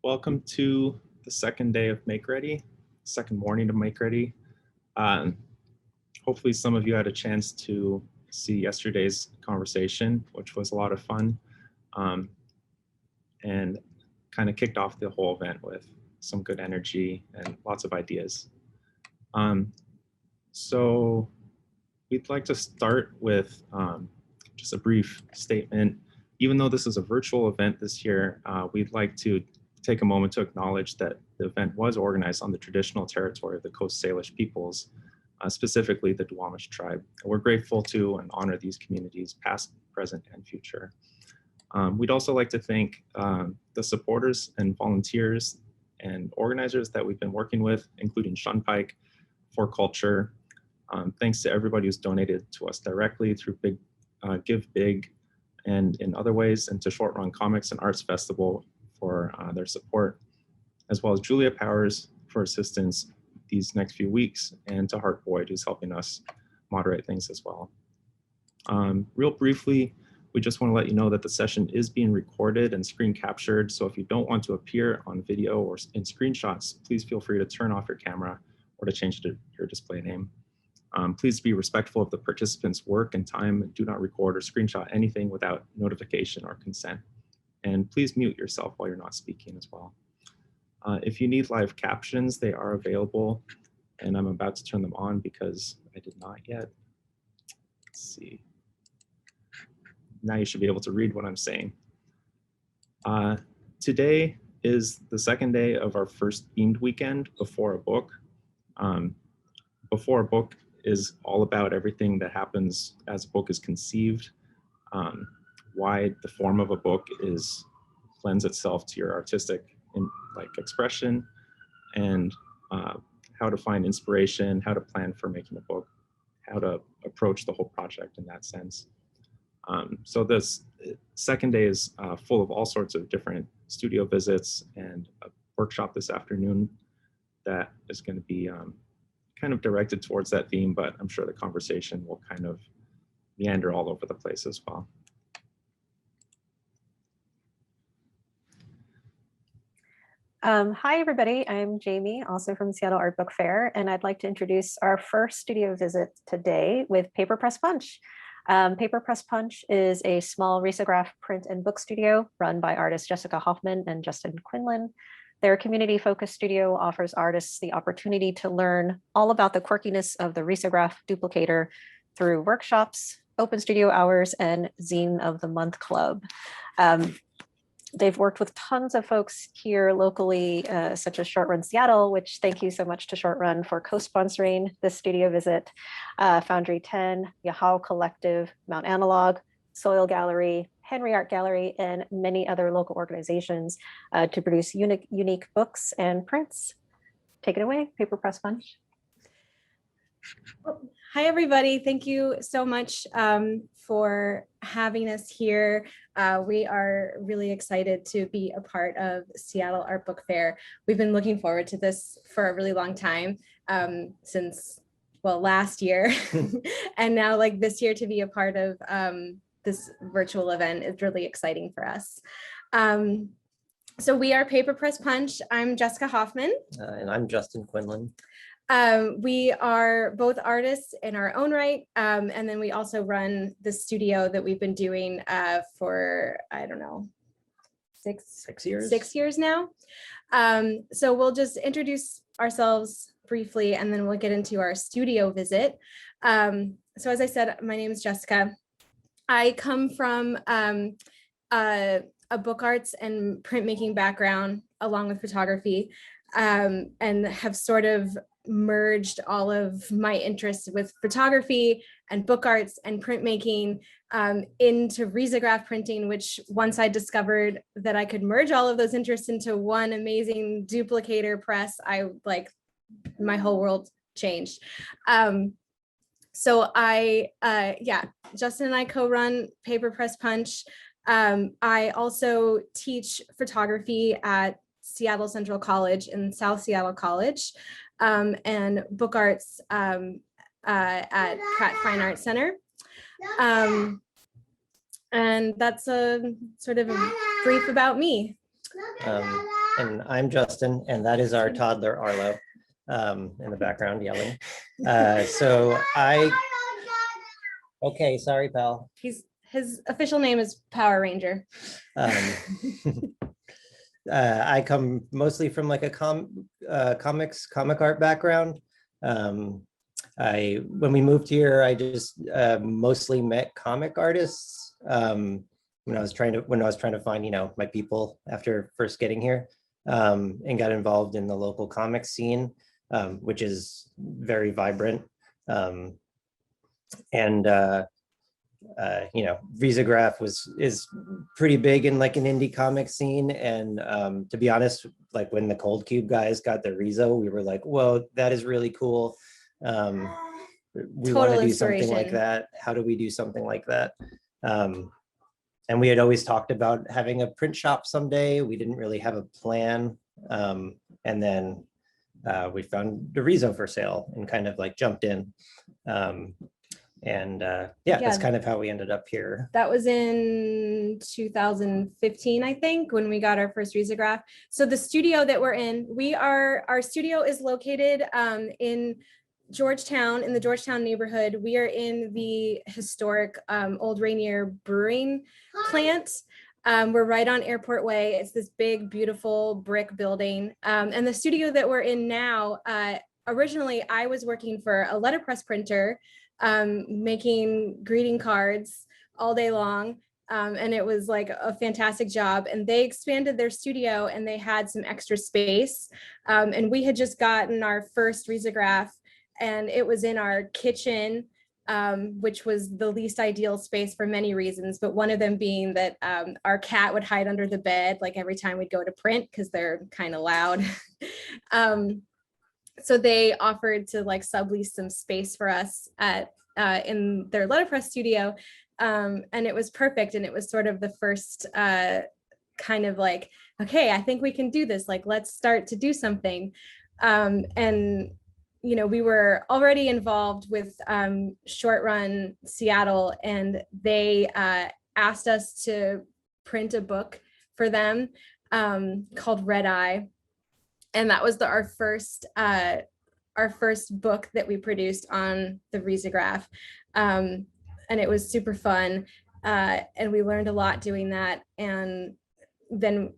Welcome to the second day of Makeready, second morning of Makeready. Hopefully some of you had a chance to see yesterday's conversation, which was a lot of fun, and kind of kicked off the whole event with some good energy and lots of ideas. So we'd like to start with just a brief statement. Even though this is a virtual event this year, we'd like to take a moment to acknowledge that the event was organized on the traditional territory of the Coast Salish peoples, specifically the Duwamish tribe. And we're grateful to and honor these communities, past, present, and future. We'd also like to thank the supporters and volunteers and organizers that we've been working with, including Shunpike, For Culture. Thanks to everybody who's donated to us directly through Give Big and in other ways, and to Short Run Comics and Arts Festival for their support, as well as Julia Powers for assistance these next few weeks, and to Hart Boyd, who's helping us moderate things as well. Real briefly, we just want to let you know that the session is being recorded and screen captured, so if you don't want to appear on video or in screenshots, please feel free to turn off your camera or to change your display name. Please be respectful of the participants' work and time, and do not record or screenshot anything without notification or consent. And please mute yourself while you're not speaking as well. If you need live captions, they are available, and I'm about to turn them on because I did not yet. Let's see. Now you should be able to read what I'm saying. Today is the second day of our first themed weekend before a book. Before a book is all about everything that happens as a book is conceived, why the form of a book lends itself to your artistic expression, and how to find inspiration, how to plan for making a book, how to approach the whole project in that sense. So this second day is full of all sorts of different studio visits and a workshop this afternoon that is going to be kind of directed towards that theme, but I'm sure the conversation will kind of meander all over the place as well. Hi, everybody. I'm Jamie, also from Seattle Art Book Fair, and I'd like to introduce our first studio visit today with Paper Press Punch. Paper Press Punch is a small Risograph print and book studio run by artists Jessica Hoffman and Justin Quinlan. Their community-focused studio offers artists the opportunity to learn all about the quirkiness of the Risograph duplicator through workshops, open studio hours, and Zine of the Month Club. They've worked with tons of folks here locally, such as Short Run Seattle, which thank you so much to Short Run for co-sponsoring this studio visit, Foundry 10, yəhaw Collective, Mount Analogue, Soil Gallery, Henry Art Gallery, and many other local organizations to produce unique books and prints. Take it away, Paper Press Punch. Hi, everybody. Thank you so much for having us here. We are really excited to be a part of Seattle Art Book Fair. We've been looking forward to this for a really long time, since, well, last year. And now this year to be a part of this virtual event is really exciting for us. So we are Paper Press Punch. I'm Jessica Hoffman. And I'm Justin Quinlan. We are both artists in our own right, and then we also run the studio that we've been doing for, I don't know, six years now. So we'll just introduce ourselves briefly, and then we'll get into our studio visit. So as I said, my name is Jessica. I come from a book arts and printmaking background along with photography, and have sort of merged all of my interests with photography and book arts and printmaking into risograph printing, which once I discovered that I could merge all of those interests into one amazing duplicator press, my whole world changed. So Justin and I co-run Paper Press Punch. I also teach photography at Seattle Central College and South Seattle College, and book arts at Pratt Fine Arts Center. And that's a sort of a brief about me. And I'm Justin, and that is our toddler Arlo in the background yelling. Okay, sorry, pal. His official name is Power Ranger. I come mostly from like a comic art background. When we moved here, I just mostly met comic artists when I was trying to find, you know, my people after first getting here, and got involved in the local comic scene, which is very vibrant. You know, Risograph is pretty big in like an indie comic scene, and to be honest, like when the Cold Cube guys got their Riso, we were like, whoa, that is really cool. We want to do something like that. How do we do something like that? And we had always talked about having a print shop someday. We didn't really have a plan, and then we found the Riso for sale and kind of like jumped in. Yeah, that's kind of how we ended up here. That was in 2015, I think, when we got our first Risograph. So the studio that we're in, our studio is located in Georgetown, in the Georgetown neighborhood. We are in the historic Old Rainier Brewing plant. We're right on Airport Way. It's this big, beautiful brick building. And the studio that we're in now, originally I was working for a letterpress printer, making greeting cards all day long. And it was like a fantastic job. And they expanded their studio and they had some extra space. And we had just gotten our first Risograph, and it was in our kitchen, which was the least ideal space for many reasons, but one of them being that our cat would hide under the bed like every time we'd go to print because they're kind of loud. So they offered to like sublease some space for us at in their letterpress studio, and it was perfect. And it was sort of the first kind of like, okay, I think we can do this. Like, let's start to do something. And you know, we were already involved with Short Run Seattle, and they asked us to print a book for them called Red Eye. And that was our first book that we produced on the Risograph. And it was super fun. And we learned a lot doing that. And then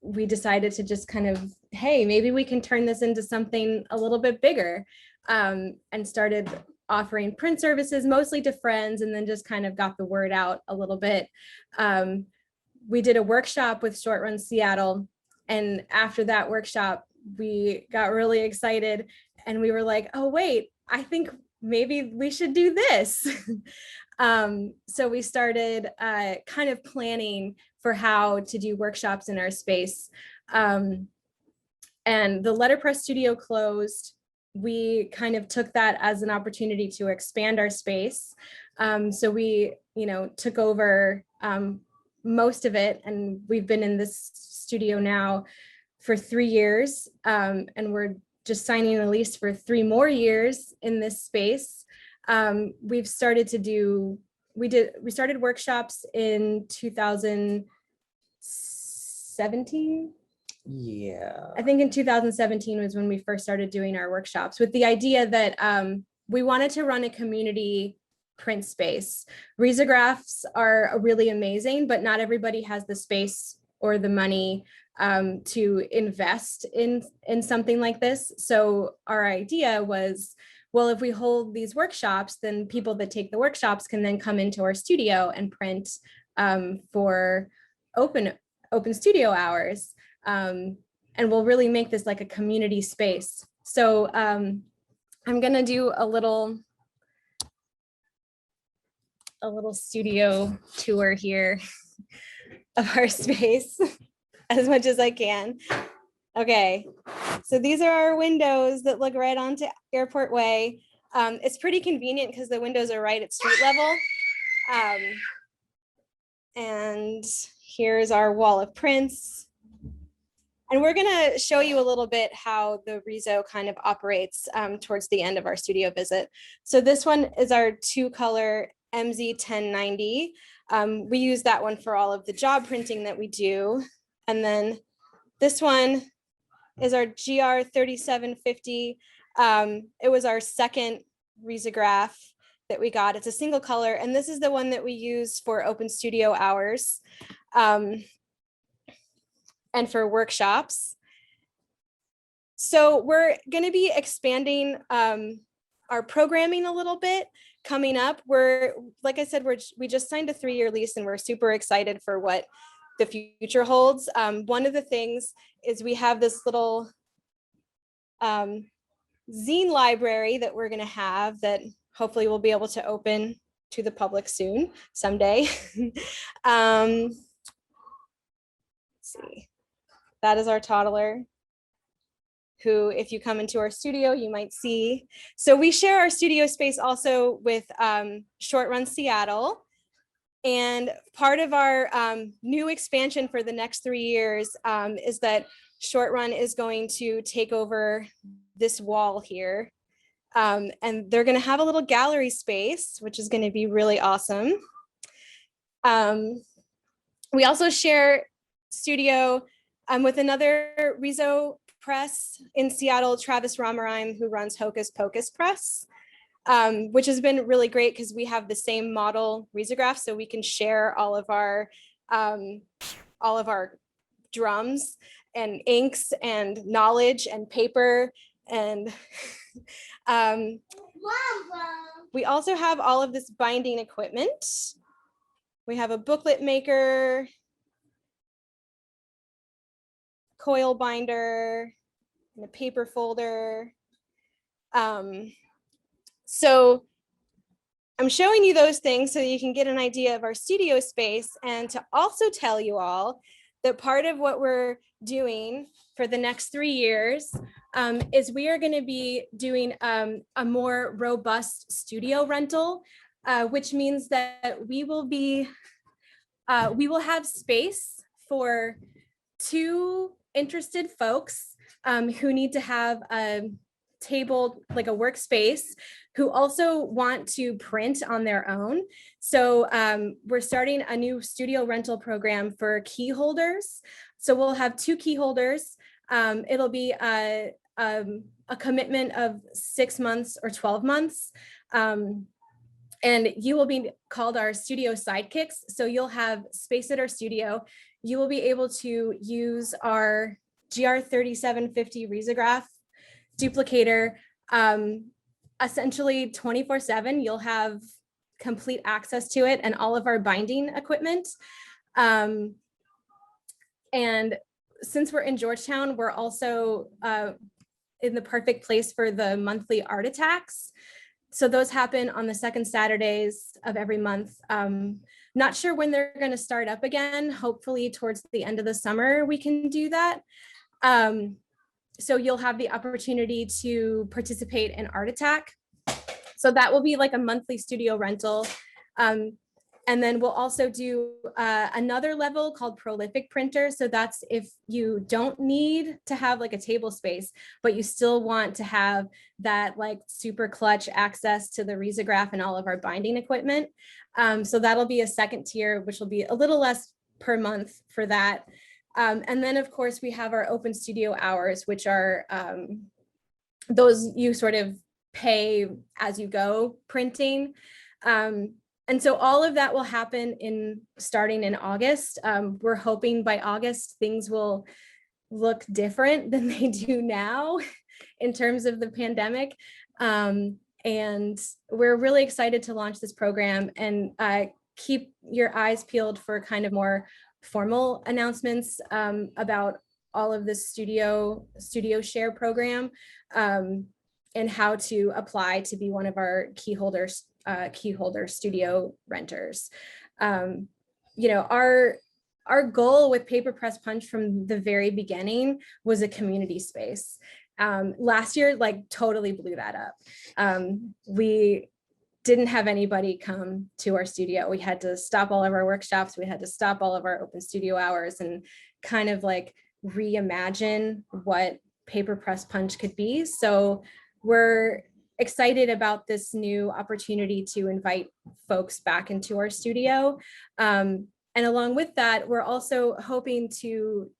we decided to just kind of, hey, maybe we can turn this into something a little bit bigger, and started offering print services mostly to friends, and then just kind of got the word out a little bit. We did a workshop with Short Run Seattle. And after that workshop, we got really excited and we were like, oh, wait, I think maybe we should do this. So we started kind of planning for how to do workshops in our space. And the letterpress studio closed. We kind of took that as an opportunity to expand our space. So we, you know, took over most of it, and we've been in this studio now for 3 years, and we're just signing a lease for 3 more years in this space. We started workshops in 2017. Yeah. I think in 2017 was when we first started doing our workshops, with the idea that we wanted to run a community print space. Risographs are really amazing, but not everybody has the space or the money to invest in something like this. So our idea was, well, if we hold these workshops, then people that take the workshops can then come into our studio and print for open studio hours. And we'll really make this like a community space. So I'm gonna do a little studio tour here of our space as much as I can. Okay, so these are our windows that look right onto Airport Way. It's pretty convenient because the windows are right at street level. And here's our wall of prints. And we're gonna show you a little bit how the Riso kind of operates towards the end of our studio visit. So this one is our 2-color MZ1090. We use that one for all of the job printing that we do. And then This one is our GR3750. It was our second Risograph that we got. It's a single color, and this is the one that we use for open studio hours and for workshops. So we're going to be expanding our programming a little bit coming up. Like I said, we just signed a 3-year lease, and we're super excited for what the future holds. One of the things is we have this little zine library that we're going to have that hopefully we'll be able to open to the public soon, someday. Let's see, that is our toddler, who, if you come into our studio, you might see. So we share our studio space also with Short Run Seattle. And part of our new expansion for the next 3 years is that Short Run is going to take over this wall here. And they're going to have a little gallery space, which is going to be really awesome. We also share studio with another Riso press in Seattle, Travis Ramareim, who runs Hocus Pocus Press, which has been really great because we have the same model Risograph, so we can share all of our drums and inks and knowledge and paper. And we also have all of this binding equipment. We have a booklet maker, coil binder, and a paper folder. So I'm showing you those things so that you can get an idea of our studio space, and to also tell you all that part of what we're doing for the next 3 years is we are going to be doing a more robust studio rental, which means that we will have space for 2 interested folks who need to have a table, like a workspace, who also want to print on their own. So we're starting a new studio rental program for key holders. So we'll have 2 key holders. It'll be a commitment of 6 months or 12 months. And you will be called our studio sidekicks. So you'll have space at our studio. You will be able to use our GR3750 Risograph duplicator essentially 24/7. You'll have complete access to it and all of our binding equipment. And since we're in Georgetown, we're also in the perfect place for the monthly art attacks. So those happen on the 2nd Saturdays of every month. Not sure when they're going to start up again. Hopefully towards the end of the summer, we can do that. So you'll have the opportunity to participate in Art Attack. So that will be like a monthly studio rental. And then we'll also do another level called Prolific Printer. So that's if you don't need to have like a table space, but you still want to have that like super clutch access to the Risograph and all of our binding equipment. So that'll be a 2nd tier, which will be a little less per month for that. And then of course we have our open studio hours, which are those you sort of pay as you go printing. And so all of that will happen starting in August. We're hoping by August things will look different than they do now in terms of the pandemic. And we're really excited to launch this program, and keep your eyes peeled for kind of more formal announcements about all of this studio share program, and how to apply to be one of our key holder studio renters. You know, our goal with Paper Press Punch from the very beginning was a community space. Last year, like, totally blew that up. We didn't have anybody come to our studio. We had to stop all of our workshops. We had to stop all of our open studio hours and kind of like reimagine what Paper Press Punch could be. So we're excited about this new opportunity to invite folks back into our studio. And along with that, we're also hoping to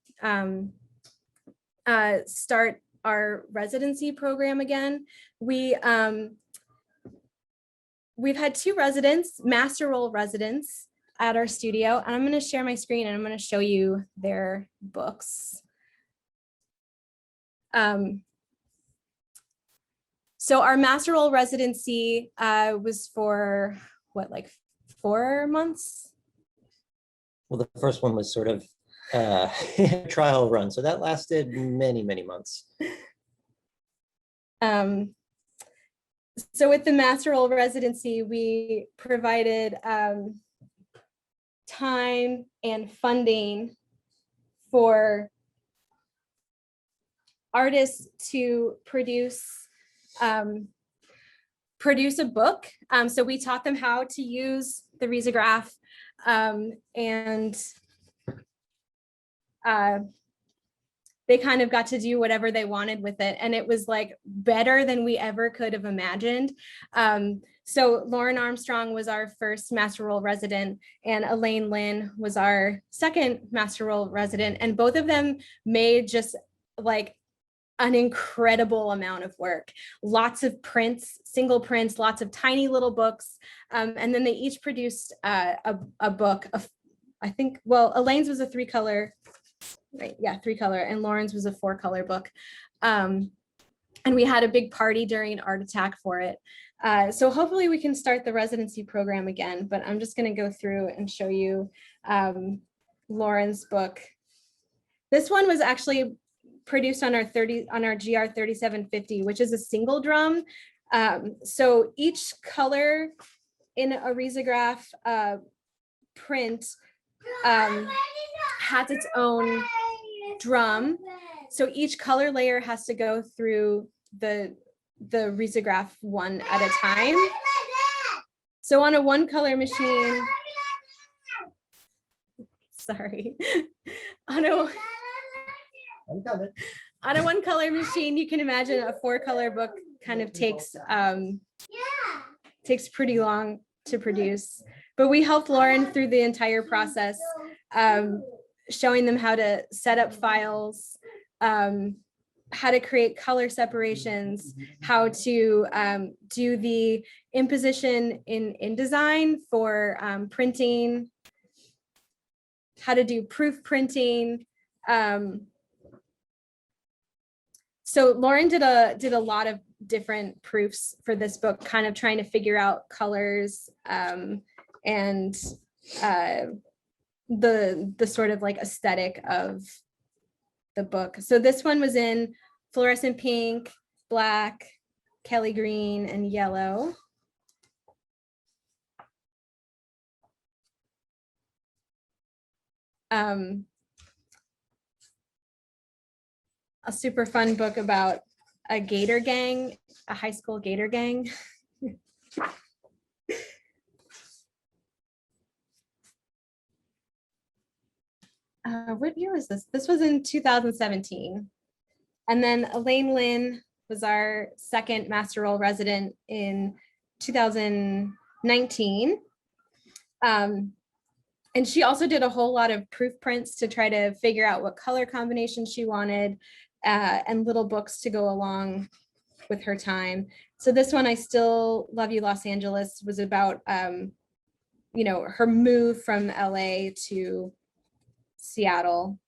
start our residency program again. We've had 2 residents, master role residents at our studio, and I'm going to share my screen and I'm going to show you their books. So our master role residency was for what, like 4 months? Well, the first one was sort of trial run, so that lasted many, many months. So with the master role residency, we provided time and funding for artists to produce a book. So we taught them how to use the Risograph, and they kind of got to do whatever they wanted with it. And it was like better than we ever could have imagined. So Lauren Armstrong was our first master role resident, and Elaine Lynn was our second master role resident. And both of them made just like an incredible amount of work, lots of prints, single prints, lots of tiny little books. And then they each produced a book of, I think, well, Elaine's was a 3-color, right? Yeah, 3-color, and Lauren's was a 4-color book. And we had a big party during Art Attack for it. So hopefully we can start the residency program again, but I'm just going to go through and show you Lauren's book. This one was actually produced on our GR 3750, which is a single drum. So each color in a Risograph print has its own drum. So each color layer has to go through the Risograph one at a time. So on a 1-color machine, sorry, on a 1-color machine, you can imagine a 4-color book kind of takes pretty long to produce. But we helped Lauren through the entire process, showing them how to set up files, how to create color separations, how to do the imposition in InDesign for printing, how to do proof printing. So Lauren did a lot of different proofs for this book, kind of trying to figure out colors and the sort of like aesthetic of the book. So this one was in fluorescent pink, black, Kelly green, and yellow. A super fun book about a gator gang, a high school gator gang. What year was this? This was in 2017. And then Elaine Lynn was our second master role resident in 2019. And she also did a whole lot of proof prints to try to figure out what color combination she wanted, and little books to go along with her time. So this one, I Still Love You, Los Angeles, was about, you know, her move from LA to Seattle.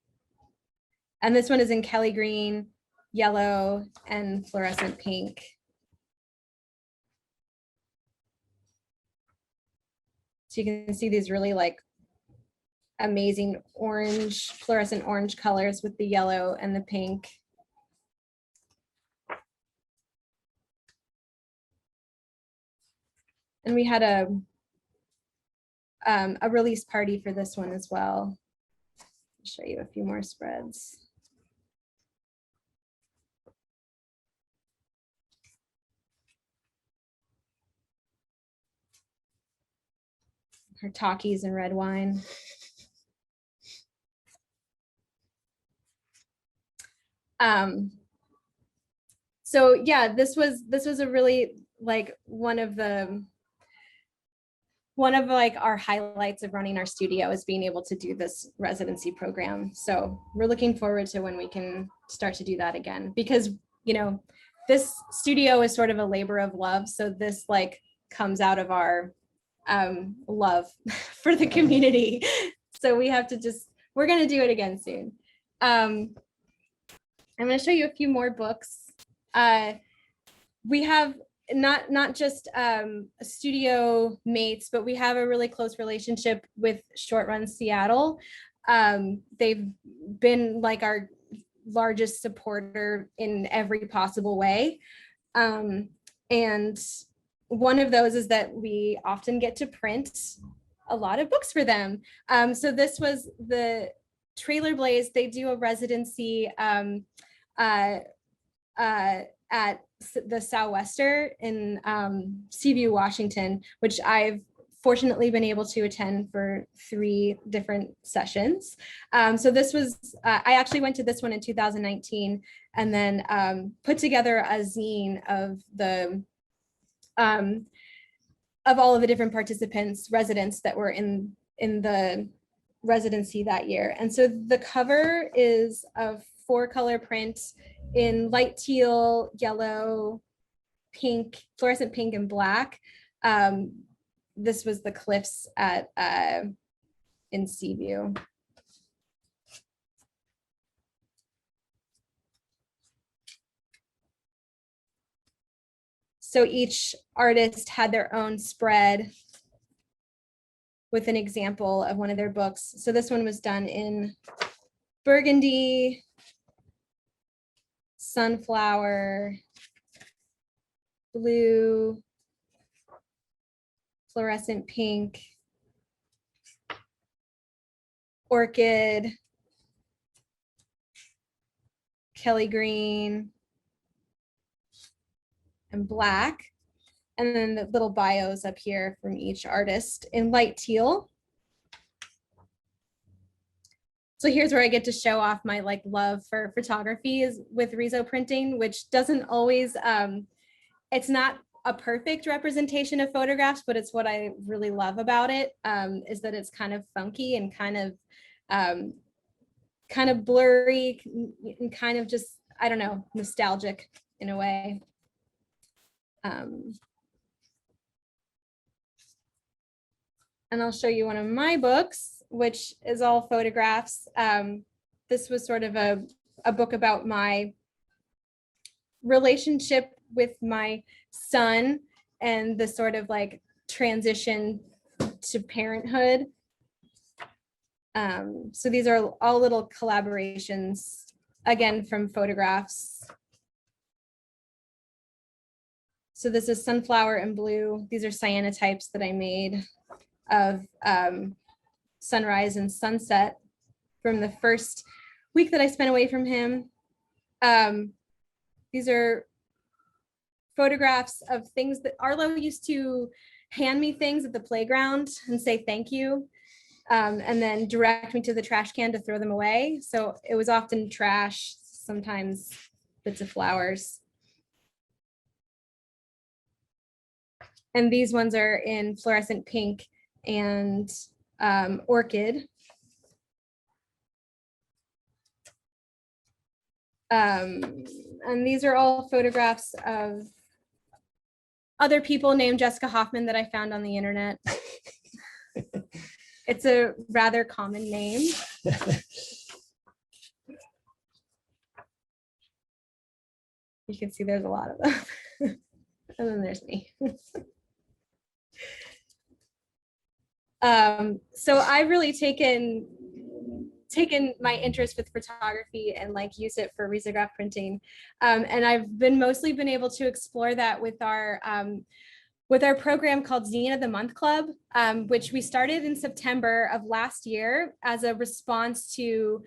And this one is in Kelly green, yellow, and fluorescent pink. So you can see these really like amazing orange, fluorescent orange colors with the yellow and the pink. And we had a release party for this one as well. I'll show you a few more spreads. Her Takis and red wine. So yeah, this was a really like one of the one of like our highlights of running our studio is being able to do this residency program. So we're looking forward to when we can start to do that again, because, you know, this studio is sort of a labor of love. So this like comes out of our love for the community. So we have to we're going to do it again soon. I'm going to show you a few more books. We have not just studio mates, but we have a really close relationship with Short Run Seattle. They've been like our largest supporter in every possible way. And one of those is that we often get to print a lot of books for them. So this was the Trailer Blaze. They do a residency at the Southwester in Seaview, Washington, which I've fortunately been able to attend for 3 different sessions. So this was, I actually went to this one in 2019 and then put together a zine of all of the different participants, residents that were in the residency that year. And so the cover is a 4-color print in light teal, yellow, pink, fluorescent pink, and black. This was the cliffs at in Seaview. So each artist had their own spread with an example of one of their books. So this one was done in burgundy, sunflower, blue, fluorescent pink, orchid, Kelly green, and black. And then the little bios up here from each artist in light teal. So here's where I get to show off my like love for photography is with Riso printing, which doesn't always, it's not a perfect representation of photographs, but it's what I really love about it, is that it's kind of funky and kind of blurry and kind of just, I don't know, nostalgic in a way. And I'll show you one of my books, which is all photographs. This was sort of a book about my relationship with my son and the sort of like transition to parenthood. So these are all little collaborations, again, from photographs. So this is sunflower and blue. These are cyanotypes that I made of sunrise and sunset from the first week that I spent away from him. These are photographs of things that Arlo used to hand me things at the playground and say thank you, and then direct me to the trash can to throw them away. So it was often trash, sometimes bits of flowers. And these ones are in fluorescent pink and orchid. And these are all photographs of other people named Jessica Hoffman that I found on the internet. It's a rather common name. You can see there's a lot of them. And then there's me. So I've really taken my interest with photography and like use it for risograph printing. And I've mostly been able to explore that with our program called Zine of the Month Club, which we started in September of last year as a response to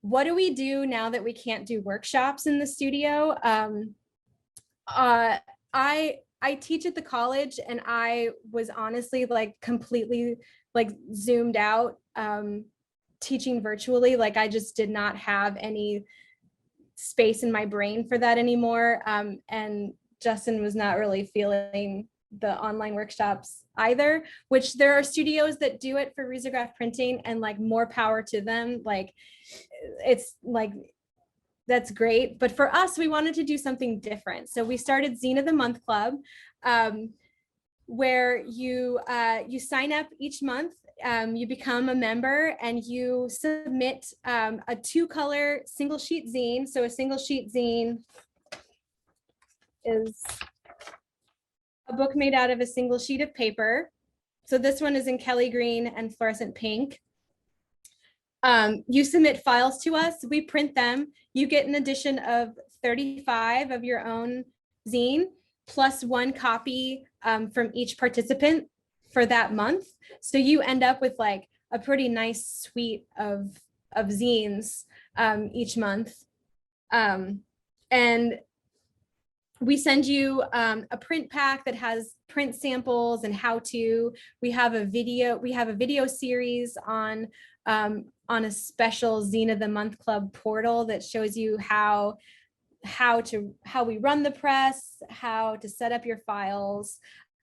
what do we do now that we can't do workshops in the studio. I teach at the college and I was honestly like completely like zoomed out teaching virtually. Like I just did not have any space in my brain for that anymore. And Justin was not really feeling the online workshops either, which there are studios that do it for Risograph printing, and like more power to them. Like it's like, that's great. But for us, we wanted to do something different. So we started Zine of the Month Club, where you sign up each month, you become a member, and you submit a 2-color single sheet zine. So a single sheet zine is a book made out of a single sheet of paper. So this one is in Kelly green and fluorescent pink. You submit files to us, we print them. You get an edition of 35 of your own zine, plus 1 copy from each participant for that month. So you end up with like a pretty nice suite of zines each month. And we send you a print pack that has print samples and how to. We have a video series on a special Zine of the Month Club portal that shows you how we run the press, how to set up your files,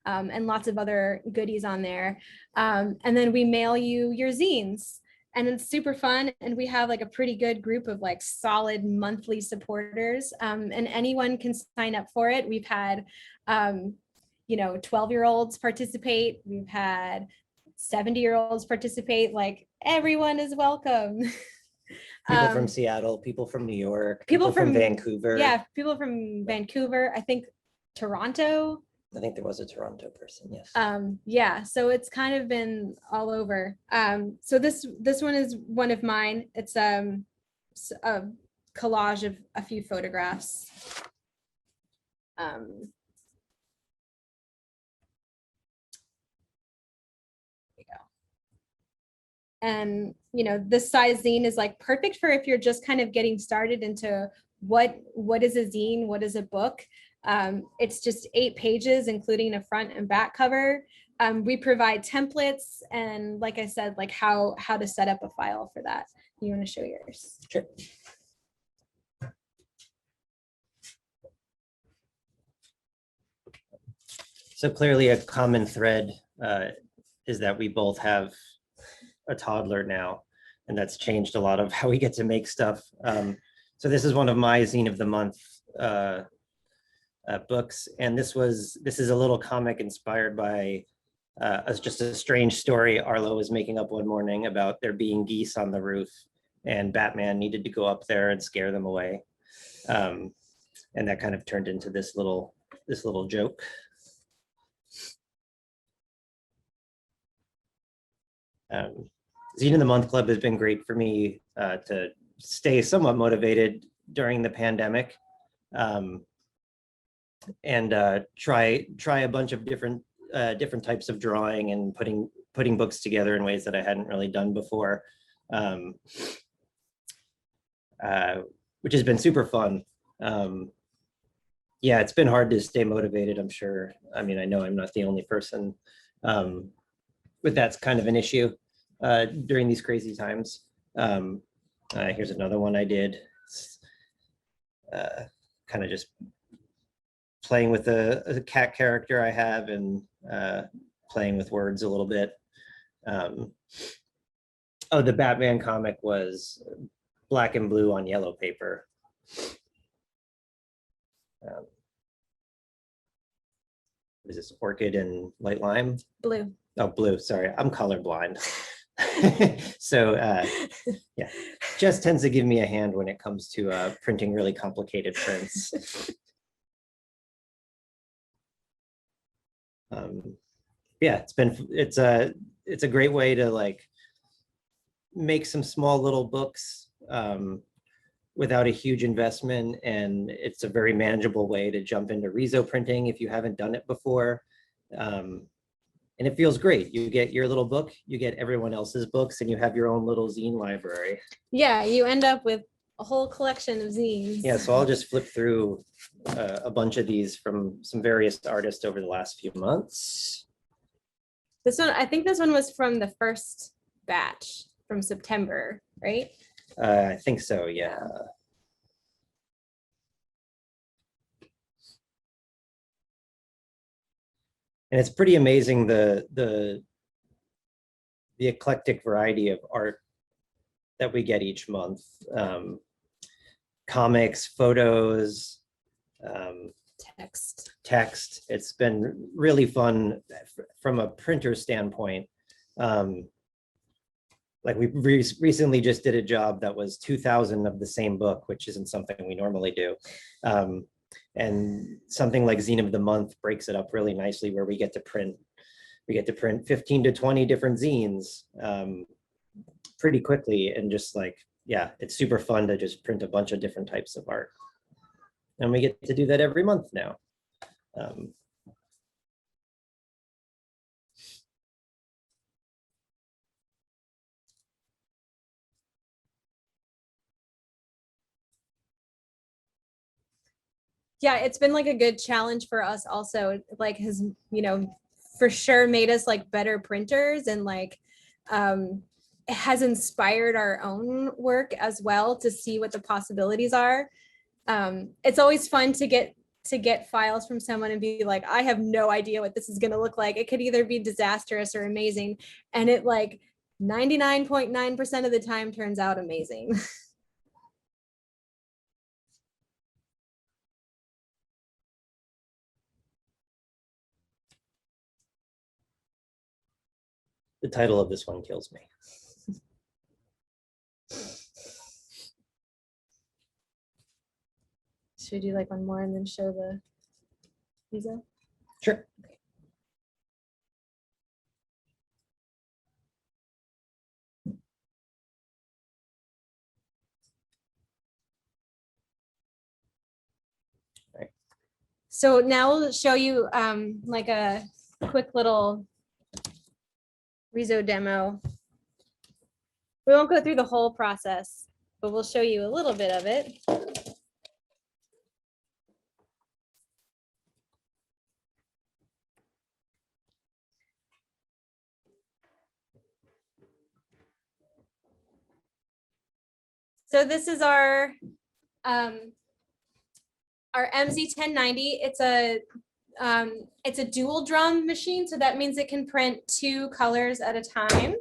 and lots of other goodies on there. And then we mail you your zines, and it's super fun. And we have like a pretty good group of like solid monthly supporters, and anyone can sign up for it. We've had 12-year-olds participate. We've had 70-year-olds participate. Like, everyone is welcome. People from Seattle, people from New York, people from Vancouver. Yeah, people from Vancouver. I think Toronto. I think there was a Toronto person, yes. Yeah, so it's kind of been all over. So this one is one of mine. It's a collage of a few photographs. There you go. And this size zine is like perfect for if you're just kind of getting started into what is a zine, what is a book. It's just 8 pages, including a front and back cover. We provide templates, and like I said, like how to set up a file for that. You want to show yours? Sure. So clearly a common thread is that we both have a toddler now, and that's changed a lot of how we get to make stuff. So this is one of my Zine of the Month books, and this is a little comic inspired by just a strange story Arlo was making up one morning about there being geese on the roof, and Batman needed to go up there and scare them away, and that kind of turned into this little joke. Zine of the Month Club has been great for me to stay somewhat motivated during the pandemic, and try a bunch of different types of drawing and putting books together in ways that I hadn't really done before, which has been super fun. Yeah, it's been hard to stay motivated, I'm sure. I mean, I know I'm not the only person, but that's kind of an issue during these crazy times. Here's another one I did. Kind of just playing with a cat character I have, and playing with words a little bit. Oh, the Batman comic was black and blue on yellow paper. What is this, orchid and light lime? Blue. Oh, blue, sorry, I'm colorblind. So yeah, Jess tends to give me a hand when it comes to printing really complicated prints. Yeah, it's a great way to like make some small little books without a huge investment, and it's a very manageable way to jump into Riso printing if you haven't done it before. And it feels great. You get your little book, you get everyone else's books, and you have your own little zine library. Yeah, you end up with a whole collection of zines. Yeah, so I'll just flip through a bunch of these from some various artists over the last few months. This one, I think this one was from the first batch from September, right? I think so, yeah. And it's pretty amazing the eclectic variety of art that we get each month. Comics, photos, text. It's been really fun from a printer standpoint. Like we recently just did a job that was 2,000 of the same book, which isn't something we normally do. And something like Zine of the Month breaks it up really nicely, where we get to print 15 to 20 different zines pretty quickly. And just like, yeah, it's super fun to just print a bunch of different types of art. And we get to do that every month now. Yeah, it's been like a good challenge for us also, like has, you know, for sure made us like better printers, and like it has inspired our own work as well to see what the possibilities are. It's always fun to get files from someone and be like, I have no idea what this is going to look like. It could either be disastrous or amazing, and it like 99.9% of the time turns out amazing. The title of this one kills me. Should we do like one more and then show the visa? Sure. Okay. Right. So now we'll show you like a quick little Riso demo. We won't go through the whole process, but we'll show you a little bit of it. So this is our MZ1090. It's a dual drum machine, so that means it can print 2 colors at a time.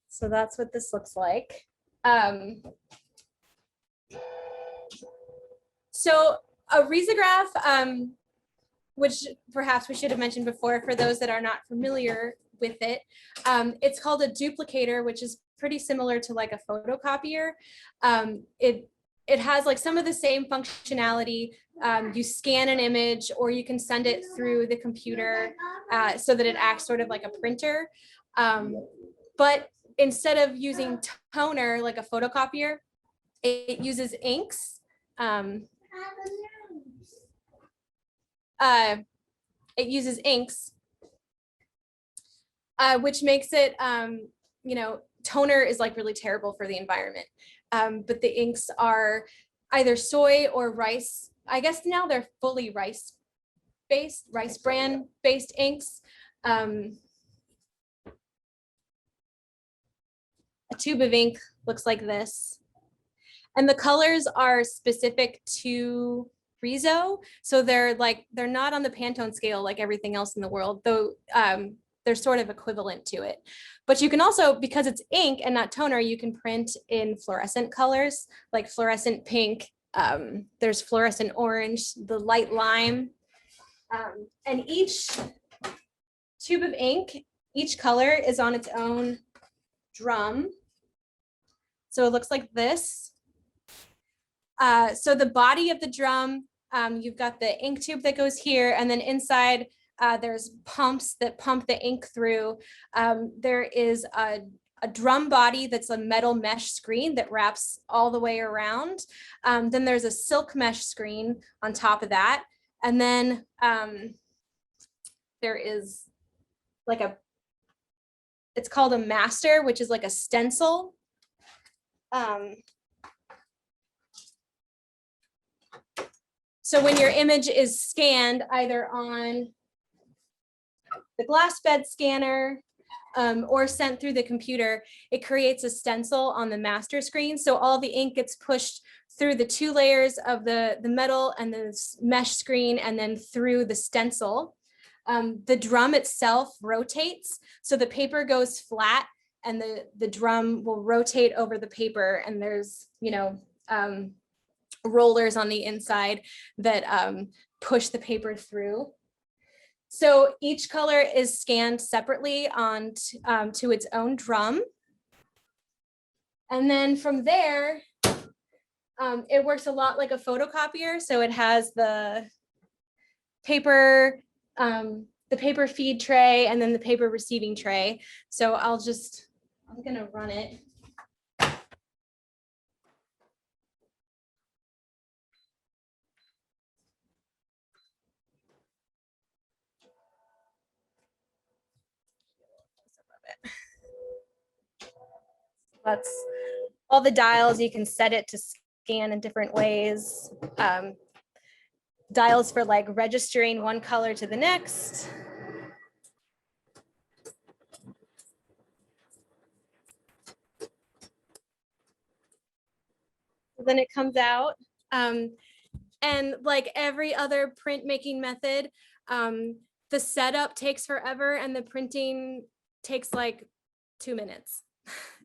So that's what this looks like. So a risograph, which perhaps we should have mentioned before for those that are not familiar with it, it's called a duplicator, which is pretty similar to like a photocopier. It has like some of the same functionality. You scan an image, or you can send it through the computer so that it acts sort of like a printer. But instead of using toner like a photocopier, it uses inks. Which makes it, you know, toner is like really terrible for the environment. But the inks are either soy or rice. I guess now they're fully rice bran based inks. A tube of ink looks like this. And the colors are specific to Riso. So they're not on the Pantone scale like everything else in the world, though they're sort of equivalent to it. But you can also, because it's ink and not toner, you can print in fluorescent colors, like fluorescent pink. There's fluorescent orange, the light lime. And each tube of ink, each color is on its own drum. So it looks like this. So the body of the drum, you've got the ink tube that goes here, and then inside there's pumps that pump the ink through. There is a drum body that's a metal mesh screen that wraps all the way around. Then there's a silk mesh screen on top of that. And then there is like it's called a master, which is like a stencil. So when your image is scanned either on the glass bed scanner or sent through the computer, it creates a stencil on the master screen. So all the ink gets pushed through the 2 layers of the metal and the mesh screen, and then through the stencil. The drum itself rotates, so the paper goes flat and the drum will rotate over the paper, and there's, you know, rollers on the inside that push the paper through. So each color is scanned separately on to its own drum. And then from there, it works a lot like a photocopier. So it has the paper feed tray and then the paper receiving tray. So I'm gonna run it. That's all the dials. You can set it to scan in different ways. Dials for like registering one color to the next. Then it comes out. And like every other printmaking method, the setup takes forever and the printing takes like 2 minutes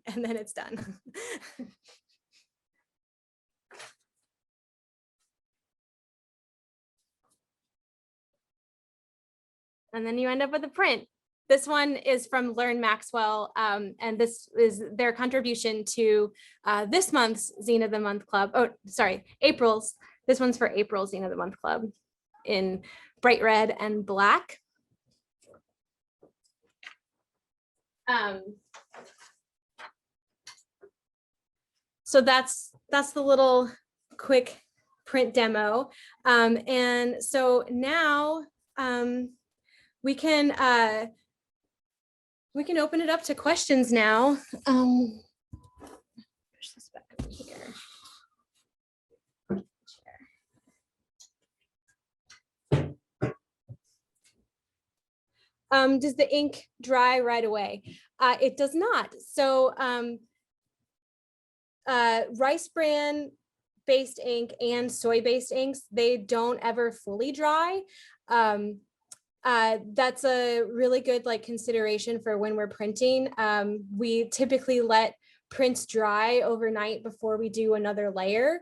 and then it's done. And then you end up with a print. This one is from Learn Maxwell, and this is their contribution to this month's Zine of the Month Club. Oh, sorry, April's. This one's for April's Zine of the Month Club in bright red and black. So that's the little quick print demo. And so now we can open it up to questions now. Push this back over here. Does the ink dry right away? It does not. So rice bran based ink and soy based inks, they don't ever fully dry. That's a really good like consideration for when we're printing. We typically let prints dry overnight before we do another layer.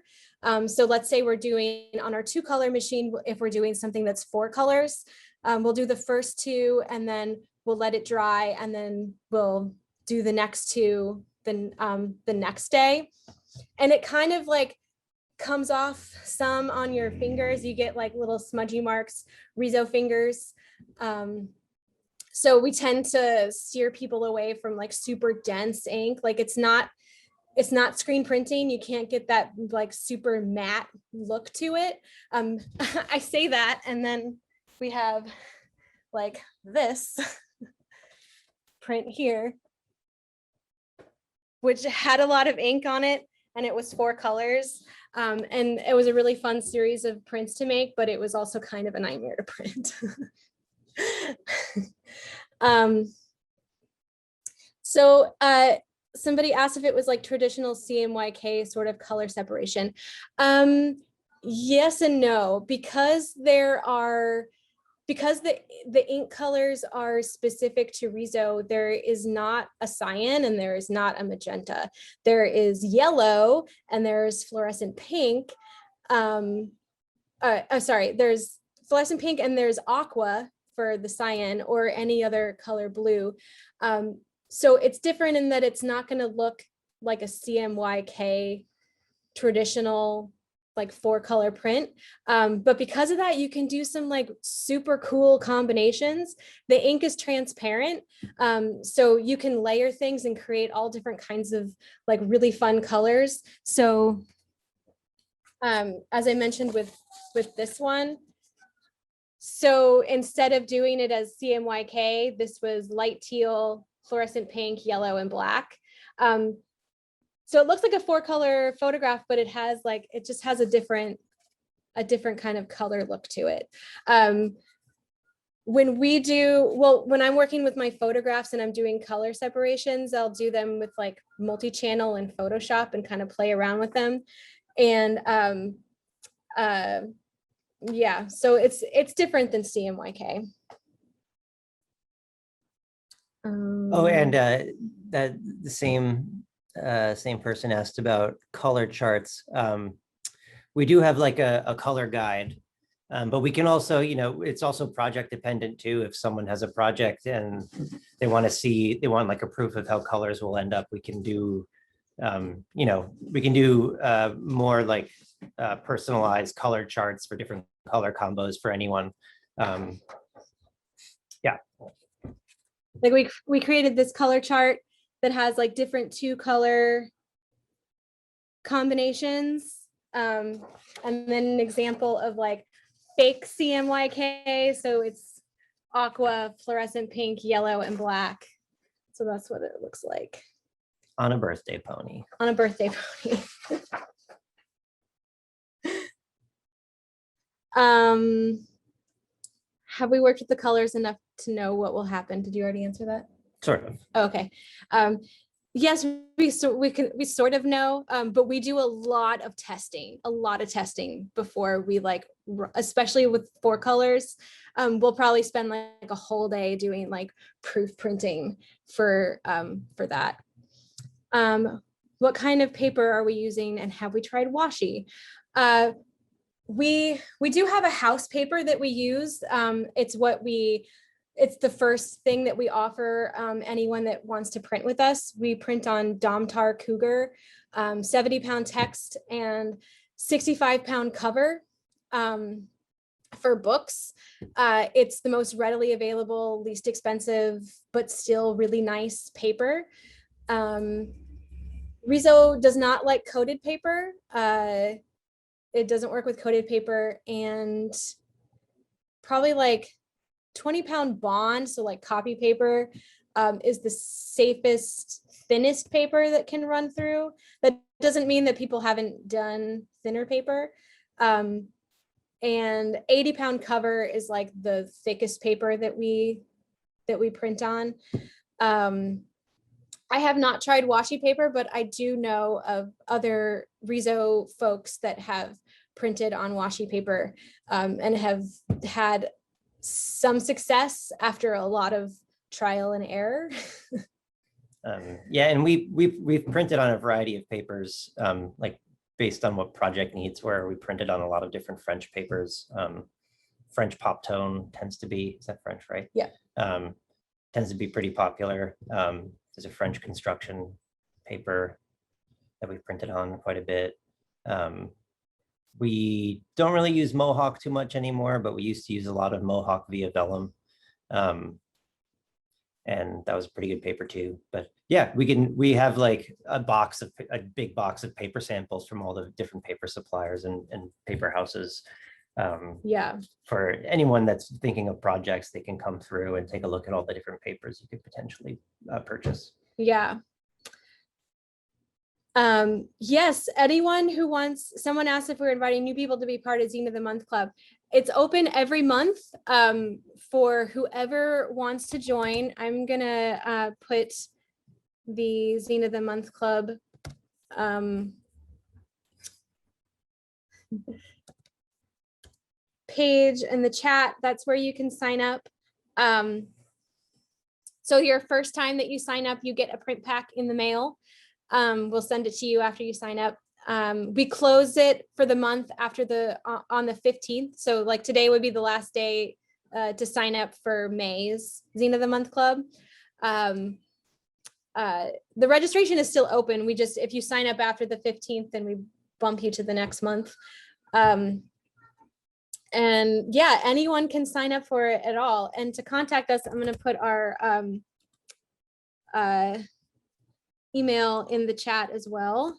So let's say we're doing on our 2-color machine, if we're doing something that's 4 colors, we'll do the first 2 and then we'll let it dry and then we'll do the next 2 then the next day. And it kind of like comes off some on your fingers. You get like little smudgy marks, Riso fingers. So we tend to steer people away from like super dense ink. Like it's not screen printing. You can't get that like super matte look to it. I say that, and then we have like this print here, which had a lot of ink on it, and it was 4 colors. And it was a really fun series of prints to make, but it was also kind of a nightmare to print. So somebody asked if it was like traditional CMYK sort of color separation. Yes and no, because the ink colors are specific to Riso, there is not a cyan and there is not a magenta. There is yellow and there's fluorescent pink. There's fluorescent pink and there's aqua for the cyan or any other color blue. So it's different in that it's not going to look like a CMYK traditional like 4-color print. But because of that, you can do some like super cool combinations. The ink is transparent. So you can layer things and create all different kinds of like really fun colors. So as I mentioned with this one, so instead of doing it as CMYK, this was light teal, fluorescent pink, yellow, and black. So it looks like a 4-color photograph, but it just has a different kind of color look to it. when we do, well, when I'm working with my photographs and I'm doing color separations, I'll do them with like multi-channel and Photoshop and kind of play around with them. And yeah, so it's different than CMYK. Oh, and that the same person asked about color charts. We do have like a color guide, but we can also, you know, it's also project dependent too. If someone has a project and they want like a proof of how colors will end up, we can do, you know, we can do more like personalized color charts for different color combos for anyone. Yeah. Like we created this color chart that has like different 2-color combinations. And then an example of like fake CMYK. So it's aqua, fluorescent pink, yellow, and black. So that's what it looks like. On a birthday pony. On a birthday pony. Have we worked with the colors enough to know what will happen? Did you already answer that? Sort of. Okay. Yes, we sort of know, but we do a lot of testing before we like, especially with 4 colors. We'll probably spend like a whole day doing like proof printing for that. What kind of paper are we using, and have we tried washi? We do have a house paper that we use. It's the first thing that we offer anyone that wants to print with us. We print on Domtar Cougar, 70-pound text and 65-pound cover for books. It's the most readily available, least expensive, but still really nice paper. Riso does not like coated paper. It doesn't work with coated paper, and probably like 20-pound bond, so like copy paper, is the safest, thinnest paper that can run through. That doesn't mean that people haven't done thinner paper. And 80-pound cover is like the thickest paper that we print on. I have not tried washi paper, but I do know of other Riso folks that have printed on washi paper and have had some success after a lot of trial and error. Yeah, and we've printed on a variety of papers, like based on what project needs were. We printed on a lot of different French papers. French pop tone tends to be, is that French, right? Yeah. Tends to be pretty popular. There's a French construction paper that we printed on quite a bit. We don't really use Mohawk too much anymore, but we used to use a lot of Mohawk via vellum. And that was a pretty good paper too. But yeah, we have like a big box of paper samples from all the different paper suppliers and paper houses. Yeah. For anyone that's thinking of projects, they can come through and take a look at all the different papers you could potentially purchase. Yeah. Yes, anyone who wants, someone asked if we're inviting new people to be part of Zine of the Month Club. It's open every month for whoever wants to join. I'm gonna put the Zine of the Month Club page in the chat. That's where you can sign up. So your first time that you sign up, you get a print pack in the mail. We'll send it to you after you sign up. We close it for the month after on the 15th. So like today would be the last day to sign up for May's Zine of the Month Club. The registration is still open. If you sign up after the 15th, then we bump you to the next month. And yeah, anyone can sign up for it at all. And to contact us, I'm going to put our email in the chat as well.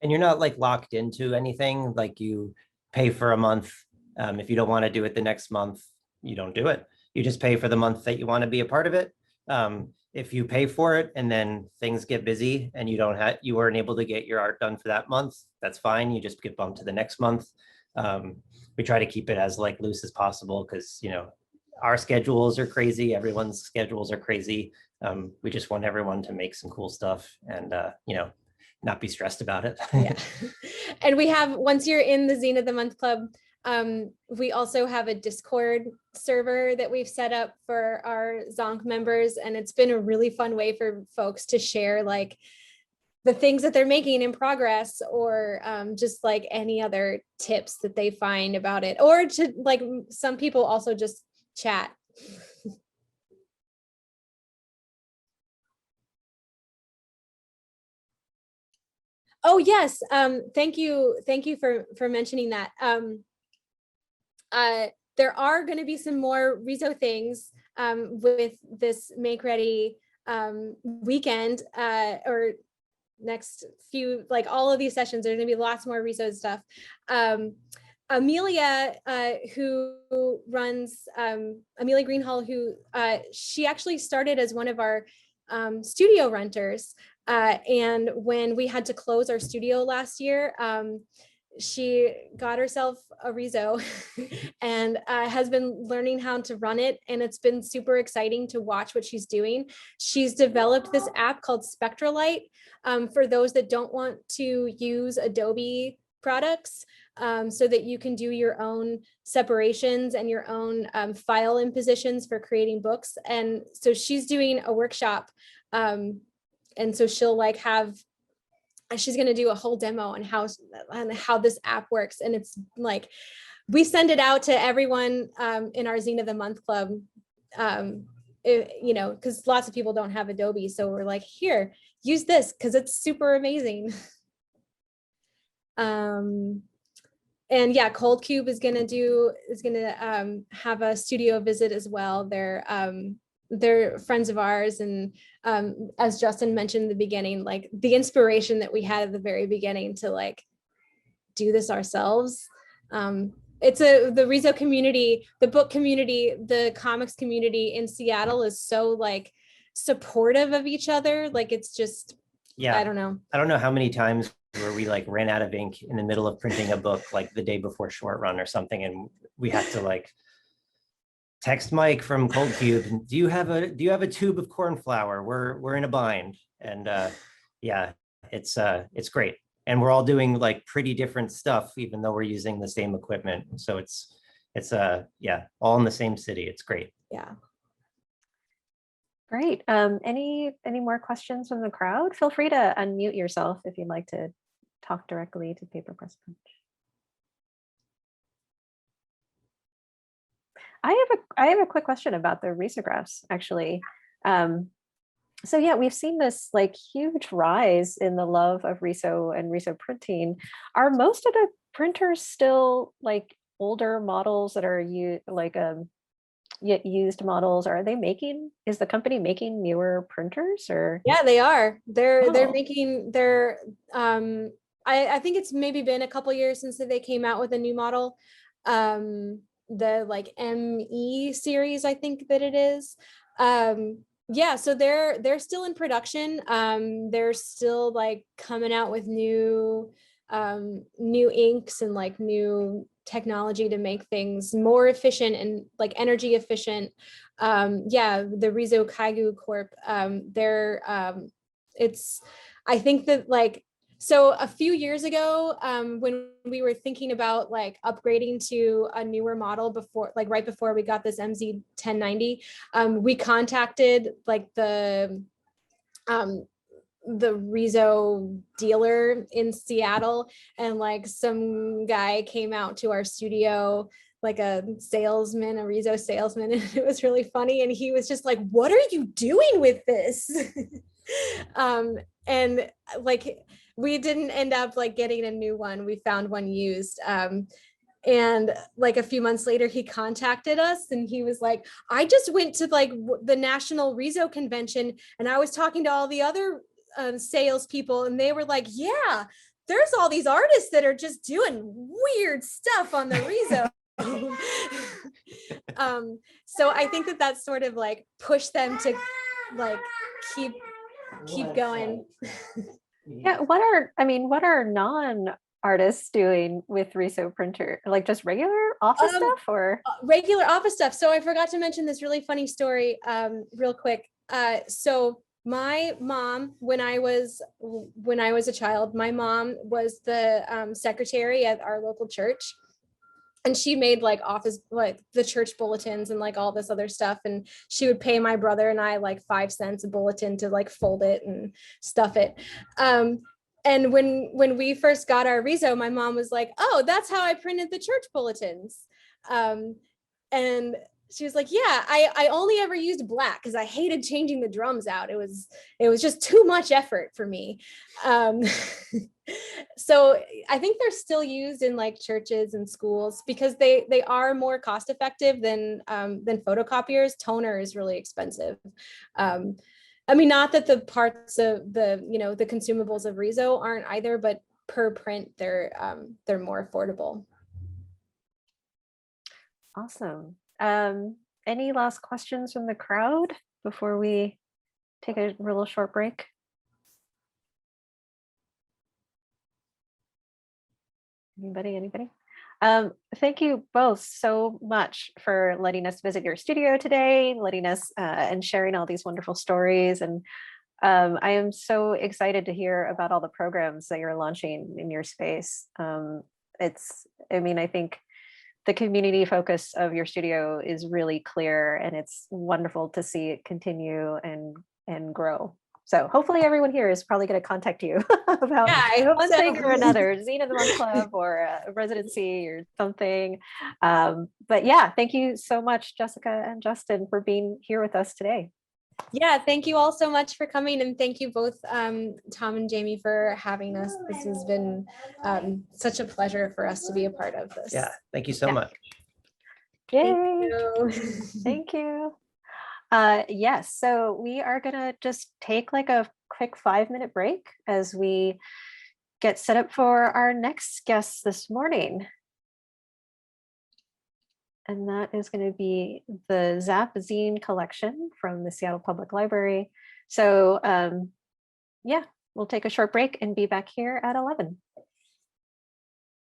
And you're not like locked into anything, like you pay for a month. If you don't want to do it the next month, you don't do it. You just pay for the month that you want to be a part of it. If you pay for it and then things get busy and you weren't able to get your art done for that month, that's fine. You just get bumped to the next month. We try to keep it as like loose as possible because, you know, our schedules are crazy. Everyone's schedules are crazy. We just want everyone to make some cool stuff and, you know, not be stressed about it. Yeah. And we have, once you're in the Zine of the Month Club, we also have a Discord server that we've set up for our Zonk members. And it's been a really fun way for folks to share like the things that they're making in progress, or just like any other tips that they find about it, or to like, some people also just chat. Oh yes, thank you for mentioning that. There are going to be some more Riso things with this Makeready weekend, or next few, like all of these sessions. There's going to be lots more Riso stuff. Amelia, who runs Amelia Greenhall, who she actually started as one of our studio renters. And when we had to close our studio last year, she got herself a Riso and has been learning how to run it. And it's been super exciting to watch what she's doing. She's developed this app called Spectralite for those that don't want to use Adobe products, so that you can do your own separations and your own file impositions for creating books. And so she's doing a workshop. And so she'll like she's going to do a whole demo on how this app works. And it's like, we send it out to everyone in our Zine of the Month Club, you know, because lots of people don't have Adobe. So we're like, here, use this because it's super amazing. And yeah, Cold Cube is going to have a studio visit as well. They're friends of ours, and as Justin mentioned in the beginning, like the inspiration that we had at the very beginning to like do this ourselves. It's the Riso community, the book community, the comics community in Seattle is so like supportive of each other. Like it's just, yeah, I don't know how many times where we like ran out of ink in the middle of printing a book like the day before short run or something, and we had to like text Mike from Cold Cube, do you have a tube of corn flour? We're in a bind. And yeah, it's great. And we're all doing like pretty different stuff, even though we're using the same equipment. So it's yeah, all in the same city. It's great. Yeah. Great. Any more questions from the crowd? Feel free to unmute yourself if you'd like to talk directly to Paper Press Punch. I have a quick question about the risographs, actually. So yeah, we've seen this like huge rise in the love of Riso and Riso printing. Are most of the printers still like older models that are yet used models? Are they is the company making newer printers, or? Yeah, they are. They're making their I think it's maybe been a couple years since they came out with a new model. The like ME series, I think that it is. Yeah, so they're still in production. They're still like coming out with new inks and like new technology to make things more efficient and like energy efficient. Yeah, the Riso Kaigu Corp, I think that like, so a few years ago, when we were thinking about like upgrading to a newer model right before we got this MZ 1090, we contacted like the Riso dealer in Seattle, and like some guy came out to our studio, like a Riso salesman, and it was really funny. And he was just like, "What are you doing with this?" And like, we didn't end up like getting a new one. We found one used. And like a few months later, he contacted us and he was like, I just went to like the National Riso Convention and I was talking to all the other salespeople, and they were like, yeah, there's all these artists that are just doing weird stuff on the Riso. So I think that that's sort of like pushed them to like keep going. Yeah, what are non-artists doing with Riso printer? Like just regular office stuff or? Regular office stuff. So I forgot to mention this really funny story real quick. So my mom, when I was a child, my mom was the secretary at our local church. And she made like the church bulletins and like all this other stuff. And she would pay my brother and I like 5 cents a bulletin to like fold it and stuff it. And when we first got our Riso, my mom was like, "Oh, that's how I printed the church bulletins." And she was like, "Yeah, I only ever used black because I hated changing the drums out. It was just too much effort for me." So I think they're still used in like churches and schools because they are more cost effective than photocopiers. Toner is really expensive. I mean, not that the parts of the consumables of Riso aren't either, but per print they're more affordable. Awesome. Any last questions from the crowd before we take a real short break? Anybody? Thank you both so much for letting us visit your studio today, letting us and sharing all these wonderful stories. And I am so excited to hear about all the programs that you're launching in your space. I think the community focus of your studio is really clear, and it's wonderful to see it continue and grow. So hopefully everyone here is probably going to contact you about one thing or another, Zine of the Month Club or a residency or something. But yeah, thank you so much, Jessica and Justin, for being here with us today. Yeah, thank you all so much for coming, and thank you both, Tom and Jamie, for having us. This has been such a pleasure for us to be a part of this. Yeah, thank you so much. Yay! Thank you. Yes, so we are gonna just take like a quick 5-minute break as we get set up for our next guest this morning. And that is going to be the Zap Zine collection from the Seattle Public Library. So yeah, we'll take a short break and be back here at 11.